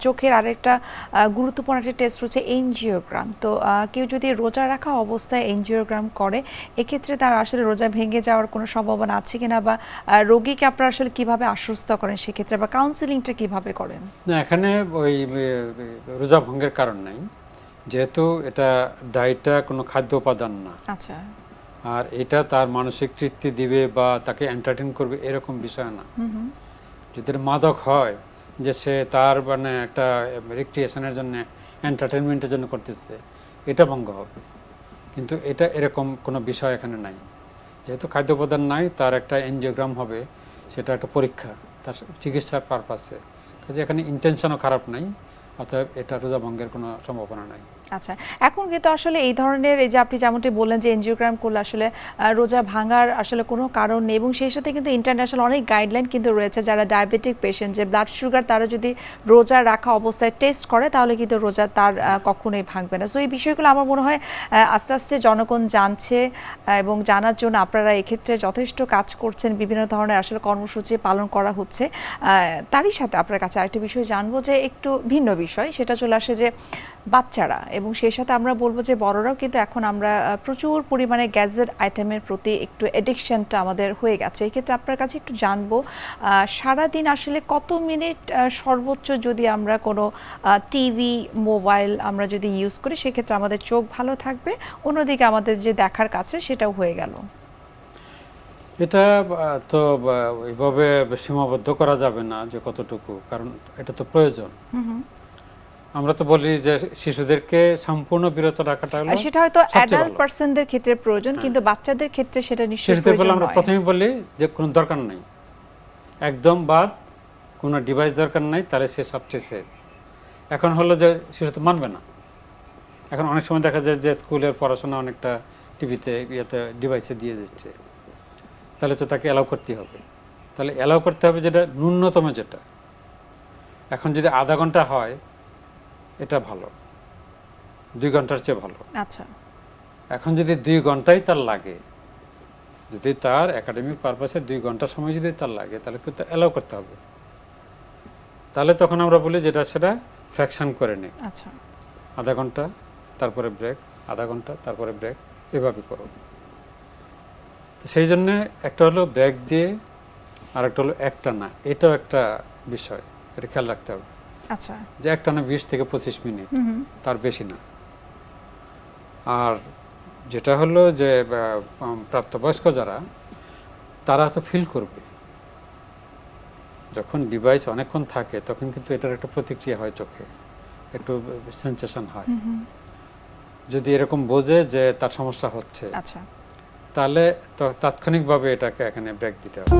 চোখের আরেকটা গুরুত্বপূর্ণ একটা টেস্ট হচ্ছে এনজিওগ্রাম। তো কেউ যদি রোজা রাখা অবস্থায় এনজিওগ্রাম করে, এক্ষেত্রে তার আসলে রোজা ভেঙে যাওয়ার কোনো সম্ভাবনা আছে কিনা, বা রোগীকে আপনারা আসলে কিভাবে আশ্বস্ত করেন সেক্ষেত্রে, বা কাউন্সিলিংটা কিভাবে করেন? না, এখানে ওই রোজা ভঙ্গের কারণ নাই, যেহেতু এটা ডায়েটটা কোনো খাদ্য উপাদান না। আচ্ছা। আর এটা তার মানসিক তৃপ্তি দিবে বা তাকে এন্টারটেইন করবে এরকম বিষয় না। যদি মাদক হয় যে সে তার মানে একটা রিক্রিয়েশনের জন্য, এন্টারটেনমেন্টের জন্য করতেছে, এটা ভঙ্গ হবে। কিন্তু এটা এরকম কোনো বিষয় এখানে নাই। যেহেতু খাদ্য উপাদান নাই, তার একটা এনজিওগ্রাম হবে, সেটা একটা পরীক্ষা তার চিকিৎসার পারপাসে। কাজে এখানে ইন্টেনশনও খারাপ নাই, অতএব এটা রোজা ভঙ্গের কোনো সম্ভাবনা নাই। আচ্ছা, এখন কিন্তু আসলে এই ধরনের, এই যে আপনি যেমনটি বললেন যে এনজিওগ্রাম করলে আসলে রোজা ভাঙার আসলে কোনো কারণ নেই, এবং সেই সাথে কিন্তু ইন্টারন্যাশনাল অনেক গাইডলাইন কিন্তু রয়েছে, যারা ডায়াবেটিক পেশেন্ট, যে ব্লাড সুগার তারা যদি রোজা রাখা অবস্থায় টেস্ট করে তাহলে কিন্তু রোজা তার কখনোই ভাঙবে না। সো এই বিষয়গুলো আমার মনে হয় আস্তে আস্তে জনগণ জানছে, এবং জানার জন্য আপনারা এক্ষেত্রে যথেষ্ট কাজ করছেন, বিভিন্ন ধরনের আসলে কর্মসূচি পালন করা হচ্ছে। তারই সাথে আপনার কাছে আরেকটা বিষয় জানবো, যে একটু ভিন্ন বিষয়, সেটা চলে আসে যে বাচ্চারা, এবং সেই সাথে আমরা বলবো যে বড়রাও কিন্তু এখন আমরা প্রচুর পরিমাণে গ্যাজেট আইটেমের প্রতি একটু এডিকশনটা আমাদের হয়ে গেছে। এই ক্ষেত্রে আপনার কাছে একটু জানবো, সারাদিন আসলে কত মিনিট সর্বোচ্চ যদি আমরা কোনো টিভি, মোবাইল আমরা যদি ইউজ করি, সেক্ষেত্রে আমাদের চোখ ভালো থাকবে, অন্যদিকে আমাদের যে দেখার কাছে সেটাও হয়ে গেল? এটা তো ওইভাবে সীমাবদ্ধ করা যাবে না যে কতটুকু, কারণ এটা তো প্রয়োজন। আমরা তো বলি যে শিশুদেরকে সম্পূর্ণ বিরত রাখাটা হলো, সেটা হয়তো অ্যাডাল্ট পারসনদের ক্ষেত্রে প্রয়োজন, কিন্তু বাচ্চাদের ক্ষেত্রে সেটা নিশ্চয়ই শিশুদের বলে আমরা নয়। প্রথমেই বলি যে কোনো দরকার নাই, একদম বাদ, কোনো ডিভাইস দরকার নাই, তাহলে সে সবচেয়ে সেফ। এখন হলো যে শিশু তো মানবে না। এখন অনেক সময় দেখা যায় যে স্কুলের পড়াশোনা অনেকটা টিভিতে, ইয়েতে, ডিভাইসে দিয়ে দিচ্ছে, তাহলে তো তাকে অ্যালাউ করতে হবে। তাহলে অ্যালাউ করতে হবে যেটা ন্যূনতম, যেটা এখন যদি আধা ঘন্টা হয় এটা ভালো, 2 ঘন্টার চেয়ে ভালো। আচ্ছা। এখন যদি 2 ঘন্টাই তার লাগে, যদি তার একাডেমিক পারপাসে 2 ঘন্টা সময় যদি তার লাগে, তাহলে কিন্তু অ্যালাউ করতে হবে। তাহলে তখন আমরা বলি যেটা সেটা ফ্র্যাকশন করে নিই। আচ্ছা। আধা ঘন্টা, তারপরে ব্রেক, আধা ঘন্টা, তারপরে ব্রেক, এভাবে করো। তো সেই জন্যে একটা হলো ব্রেক দিয়ে, আর একটা হলো একটা না, এটাও একটা বিষয়, এটা খেয়াল রাখতে হবে। আচ্ছা। যে একটা না 20 থেকে 25 মিনিট, তার বেশি না। আর যেটা হলো যে প্রাপ্তবয়স্ক যারা, তারা তো ফিল করবে যখন ডিভাইস অনেকক্ষণ থাকে, তখন কিন্তু এটার একটা প্রতিক্রিয়া হয়, চোখে একটু সেন্সেশন হয়। যদি এরকম বোঝে যে তার সমস্যা হচ্ছে, আচ্ছা, তাহলে তাৎক্ষণিকভাবে এটাকে এখানে ব্রেক দিতে হবে।